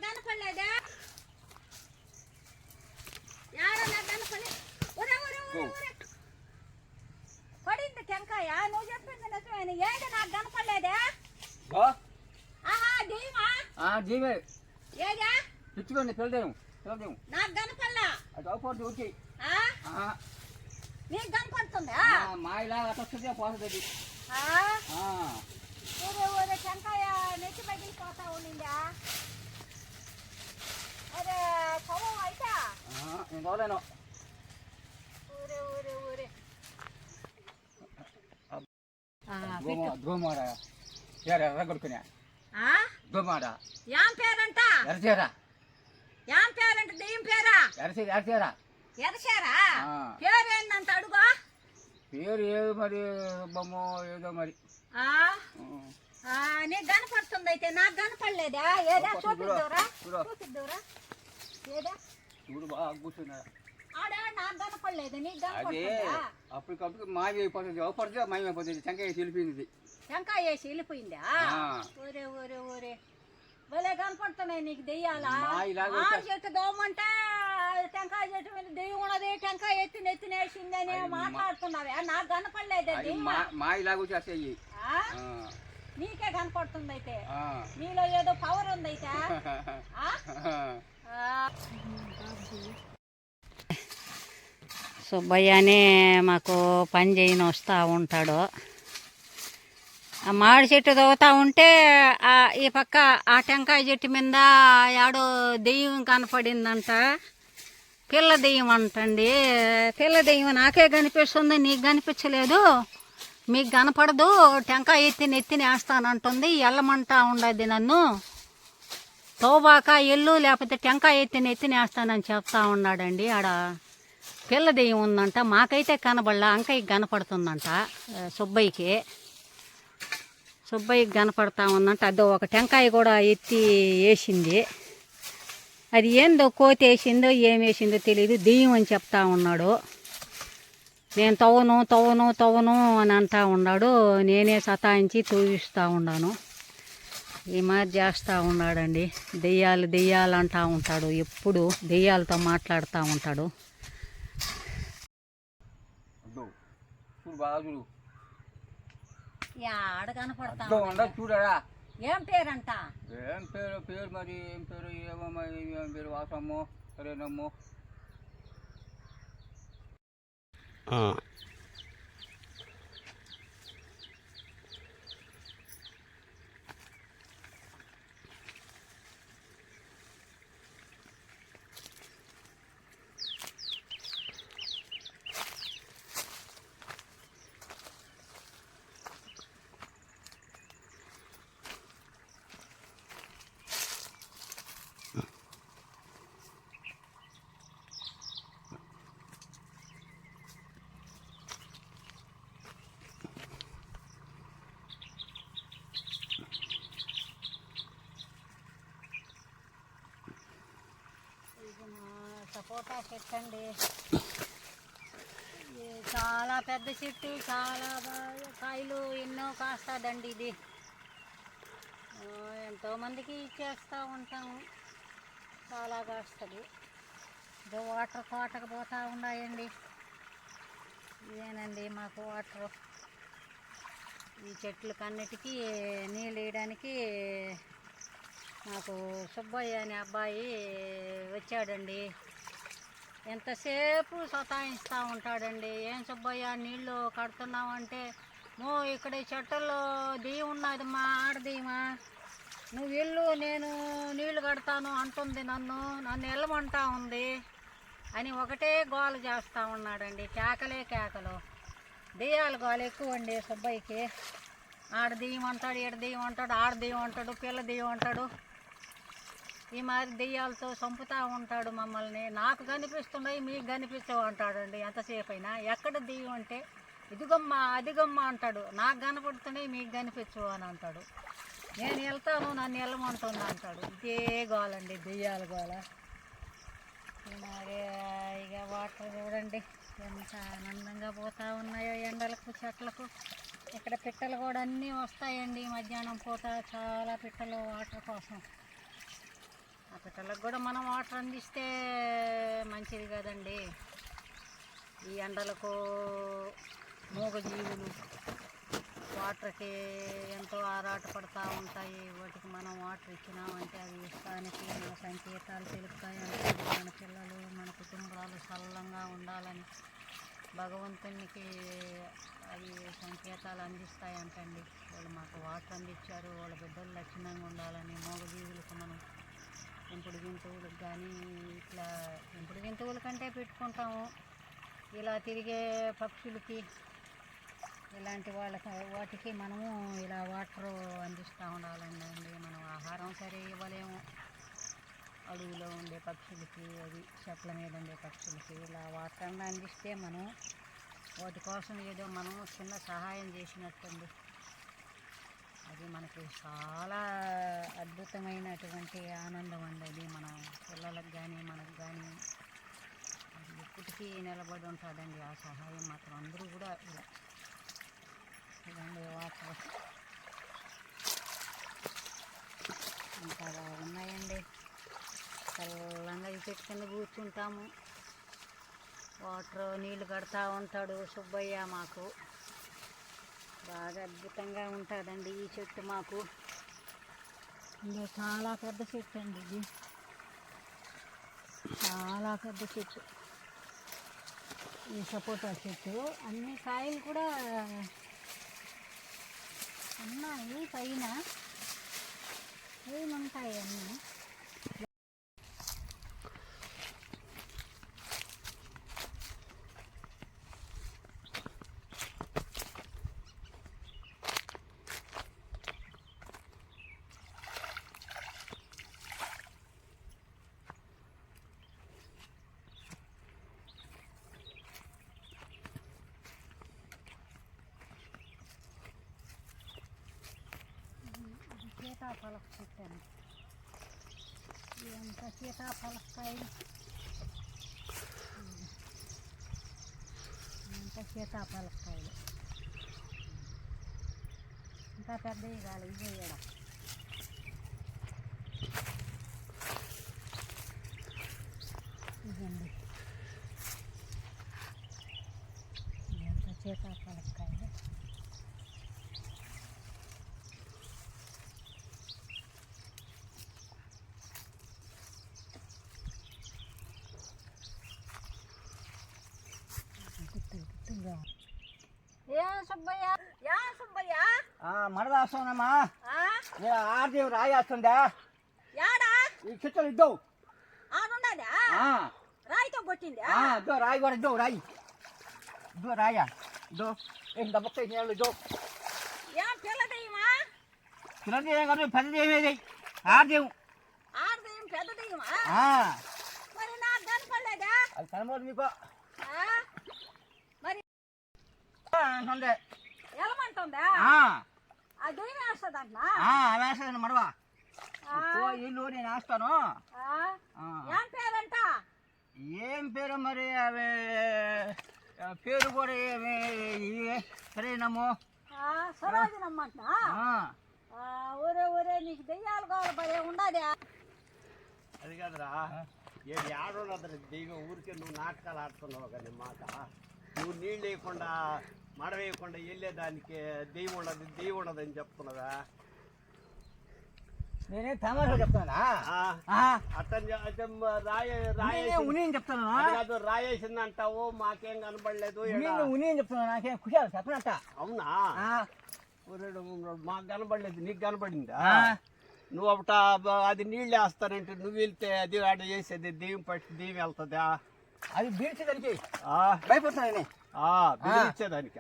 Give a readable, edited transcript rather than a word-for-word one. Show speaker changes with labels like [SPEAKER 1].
[SPEAKER 1] కనపడలేదా పడింది టెంకాయ నువ్వు చెప్పింది నిజమేనా ఏది నాకు కనపడలేదా
[SPEAKER 2] జీవే
[SPEAKER 1] ఏదా
[SPEAKER 2] తెచ్చుకోండి పిల్లదేము
[SPEAKER 1] నాకు కనపడలా
[SPEAKER 2] అది వచ్చి
[SPEAKER 1] నీకు కనపడుతుందా
[SPEAKER 2] మా ఇలా అట్లా పోతుంది
[SPEAKER 1] ఊరే ఊరే టెంకాయ నెత్తి పగిలిపోతా ఉండిందా అరే పొలం అయితే
[SPEAKER 2] నేను పోలేను
[SPEAKER 1] ఊరే ఊరే ఊరే
[SPEAKER 2] గోమాడ కొడుకునే గోమాడ
[SPEAKER 1] ఏం పేరంట
[SPEAKER 2] ఎరచేరా
[SPEAKER 1] ఏం పేరంట దెయ్యం పేరా
[SPEAKER 2] ఎరచేరా
[SPEAKER 1] ఎరచేరా పేరు ఏందంట అడుగు
[SPEAKER 2] పేరు ఏదో మరి బొమ్మ ఏదో మరి
[SPEAKER 1] నీకు కనపడుతుంది అయితే నాకు కనపడలేదా ఏదా చూపిద్దురా చూపిద్దురా ఏదా
[SPEAKER 2] చూడు బాగా కూర్చున్నా
[SPEAKER 1] ఆడా నాకు కనపడలేదు నీకు కనపడుతుందా
[SPEAKER 2] అప్పటికప్పుడు మాయమైపోతుంది అవపడితే మాయమైపోతుంది టెంకాయ వెళ్ళిపోయింది
[SPEAKER 1] టెంకాయ వేసి వెళ్ళిపోయిందా ఊరే ఊరే ఊరే భలే కనపడుతున్నాయి నీకు దెయ్యాలా చెట్టు దోమంటే టెంకాయ చెట్టు మీద దెయ్యం ఉన్నది టెంకాయ ఎత్తినేసిందని మాట్లాడుతున్నావే నాకు కనపడలేదు
[SPEAKER 2] మా ఇలాగ వచ్చేస్తాయి
[SPEAKER 1] నీకే కనపడుతుంది అయితే నీలో ఏదో పవర్ ఉంది అయితే సుబ్బయ్యనే మాకు పని చేయని వస్తూ ఉంటాడు ఆ మామిడి చెట్టు తవ్వుతూ ఉంటే ఈ పక్క ఆ టెంకాయ చెట్టు మీద యాడో దెయ్యం కనపడిందంట పిల్ల దెయ్యం అంటండి పిల్ల దెయ్యం నాకే కనిపిస్తుంది నీకు కనిపించలేదు మీకు కనపడదు టెంకాయ ఎత్తిని వేస్తానంటుంది ఎల్లమంటా ఉండదు నన్ను తోబాక ఎల్లు లేకపోతే టెంకాయ ఎత్తిని వేస్తానని చెప్తా ఉన్నాడండి ఆడ పిల్ల దెయ్యం ఉందంట మాకైతే కనబడలా అంకయ్యకి కనపడుతుందంట సుబ్బయ్యకి కనపడతా ఉందంట అదో ఒక టెంకాయ కూడా ఎత్తి వేసింది అది ఏందో కోతి వేసిందో ఏం వేసిందో తెలియదు దెయ్యం అని చెప్తా ఉన్నాడు నేను తవ్వను అని అంటా ఉన్నాడు నేనే సతాయించి తూవిస్తూ ఉన్నాను ఈ మాదిరి చేస్తూ ఉన్నాడండి దెయ్యాలు అంటూ ఉంటాడు ఎప్పుడు దెయ్యాలతో మాట్లాడుతూ ఉంటాడు ఆడ కనపడతా
[SPEAKER 2] చూడరా
[SPEAKER 1] ఏం పేరంట
[SPEAKER 2] ఏం పేరు మరి ఏం పేరు ఏమో మరి ఏం పేరు వాసమ్మో సరేనమ్మో
[SPEAKER 1] సపోటా చెట్టు అండి చాలా పెద్ద చెట్టు చాలా బాగా కాయలు ఎన్నో కాస్తుందండి ఇది ఎంతోమందికి ఇచ్చేస్తూ ఉంటాము చాలా కాస్తుంది ఇది వాటర్ కోటకు పోతూ ఉన్నాయండి ఇదేనండి మాకు వాటర్ ఈ చెట్లకన్నిటికీ నీళ్ళు వేయడానికి మాకు సుబ్బయ్య అనే అబ్బాయి వచ్చాడండి ఎంతసేపు సతాయిస్తూ ఉంటాడండి ఏం సుబ్బయ్య నీళ్ళు కడుతున్నావంటే ఇక్కడ చెట్టుల్లో దెయ్యం ఉన్నది మా ఆడదీమా నువ్వు వెళ్ళు నేను నీళ్లు కడతాను అంటుంది నన్ను వెళ్ళమంటా ఉంది అని ఒకటే గోల చేస్తూ ఉన్నాడండి కేకలు దెయ్యాల గోల ఎక్కువ అండి సుబ్బయ్యకి ఆడ దెయ్యం అంటాడు ఈడ దెయ్యం అంటాడు ఆడ దెయ్యం అంటాడు పిల్ల దెయ్యం అంటాడు ఈ మాదిరి దెయ్యాలతో చంపుతూ ఉంటాడు మమ్మల్ని నాకు కనిపిస్తున్నాయి మీకు కనిపించవు అంటాడండి ఎంతసేపు అయినా ఎక్కడ దెయ్యం అంటే ఇదిగమ్మా అదిగమ్మా అంటాడు నాకు కనపడుతున్నాయి మీకు కనిపించవు అని అంటాడు నేను వెళ్తాను నన్ను వెళ్ళమంటున్నా అంటాడు ఇదే గోలండి దెయ్యాల గోల మరి ఇక వాటర్ చూడండి ఎంత ఆనందంగా పోతూ ఉన్నాయో ఎండలకు చెట్లకు ఇక్కడ పిట్టలు కూడా అన్నీ వస్తాయండి మధ్యాహ్నం పూట చాలా పిట్టలు వాటర్ కోసం ఆ పిట్టలకు కూడా మనం వాటర్ అందిస్తే మంచిది కదండి. ఈ ఎండలకు మూగజీవులు వాటర్కి ఎంతో ఆరాటపడుతూ ఉంటాయి. వాటికి మనం వాటర్ ఇచ్చినామంటే అవి ఇష్టానికి మన సంకేతాలు తెలుపుతాయి. అంటే మన పిల్లలు మన కుటుంబాలు సల్లంగా ఉండాలని భగవంతునికి అవి సంకేతాలు అందిస్తాయి అంటండి. వాళ్ళు మాకు వాటర్ అందించారు, వాళ్ళ బిడ్డలు లక్షణంగా ఉండాలని. మూగజీవులకు మనం పెంపుడు జంతువులకు కానీ ఇట్లా పెంపుడు జంతువుల కంటే పెట్టుకుంటాము. ఇలా తిరిగే పక్షులకి ఇలాంటి వాటికి మనము ఇలా వాటర్ అందిస్తూ ఉండాలండి. మనం ఆహారం సరే ఇవ్వలేము అడవిలో ఉండే పక్షులకి, అది చెట్ల మీద ఉండే పక్షులకి ఇలా వాటర్ అన్న అందిస్తే మనం వాటి కోసం ఏదో మనం చిన్న సహాయం చేసినట్టుంది. అది మనకి చాలా అద్భుతమైనటువంటి ఆనందం అండి. అది మన పిల్లలకు కానీ మనకు కానీ అది ఎప్పటికీ నిలబడి ఉంటుందండి. ఆ సహాయం మాత్రం అందరూ కూడా ఇలా ఇదండి వాటర్ ఇంకా బాగున్నాయండి. చల్లంగా ఈ చెట్టు కింద కూర్చుంటాము, వాటర్ నీళ్ళు కడతా ఉంటాడు సుబ్బయ్య. మాకు బాగా అద్భుతంగా ఉంటుందండి ఈ చెట్టు మాకు. ఇంకా చాలా పెద్ద చెట్టు అండి ఇది, చాలా పెద్ద చెట్టు ఈ సపోటా చెట్టు. అన్ని కాయలు కూడా ఉన్నాయి పైన, ఏముంటాయి అన్నీ. సీతాఫలక చెట్టు అండి, ఇదంతా సీతాఫలకాయలు, ఇదంతా సీతాఫలకాయలు. ఇంకా పెద్దవి కాదు ఇదే ఇక్కడ. ఇదండి ఇదంతా సీతాఫలకాయలు.
[SPEAKER 2] మరదాస్తానమ్మా, ఆర్దేవి రాయేస్తుందా ఈ చెట్లు ఇద్దావు
[SPEAKER 1] రాయితో కొట్టింది.
[SPEAKER 2] రాయి కూడా ఇద్దావు, రాయి ఇద్దో, రాయా ఇద్దో, ఏం దబ్బక్క నీళ్ళు ఇద్దో. పిల్లది ఏం కాదు, పెద్దది ఏమేది ఆర్దేవు. అది కనబోదు మీకు అంటుందే. వేస్తాను మడవా ఇల్లు నేను వేస్తాను. ఏం పేరు మరి అవి పేరు కూడా సరేనమ్మో.
[SPEAKER 1] ఊరే ఊరే నీకు దెయ్యాలు కావాలి భలే ఉండాలి.
[SPEAKER 3] అది కాదురా, ఏది ఆడున్నది దెయ్యం. ఊరికే నువ్వు నాటకాలు ఆడుతున్నావు కానీ మాట, నువ్వు నీళ్ళు వేయకుండా మడ వేయకుండా వెళ్ళేదానికి దెయ్యం ఉండదు అని చెప్తున్నావా?
[SPEAKER 2] నేనే తమాషా చెప్తానా?
[SPEAKER 3] రాయేసింది
[SPEAKER 2] చెప్తాను
[SPEAKER 3] కాదు, రాయేసింది అంటావు, మాకేం కనబడలేదు.
[SPEAKER 2] చెప్తాను, నాకేం ఖుషాలు చెప్పనట్ట.
[SPEAKER 3] అవునా? మాకు కనబడలేదు, నీకు కనబడిందా? నువ్వు ఒకట అది నీళ్ళు వేస్తానంటే నువ్వు వెళ్తే అది ఆడ చేసేది దెయ్యం పట్టి దెయ్యం వెళ్తుందా?
[SPEAKER 2] అది బీడ్చేదానికి భయపడుతున్నాను,
[SPEAKER 3] బెదిరించేదానికి.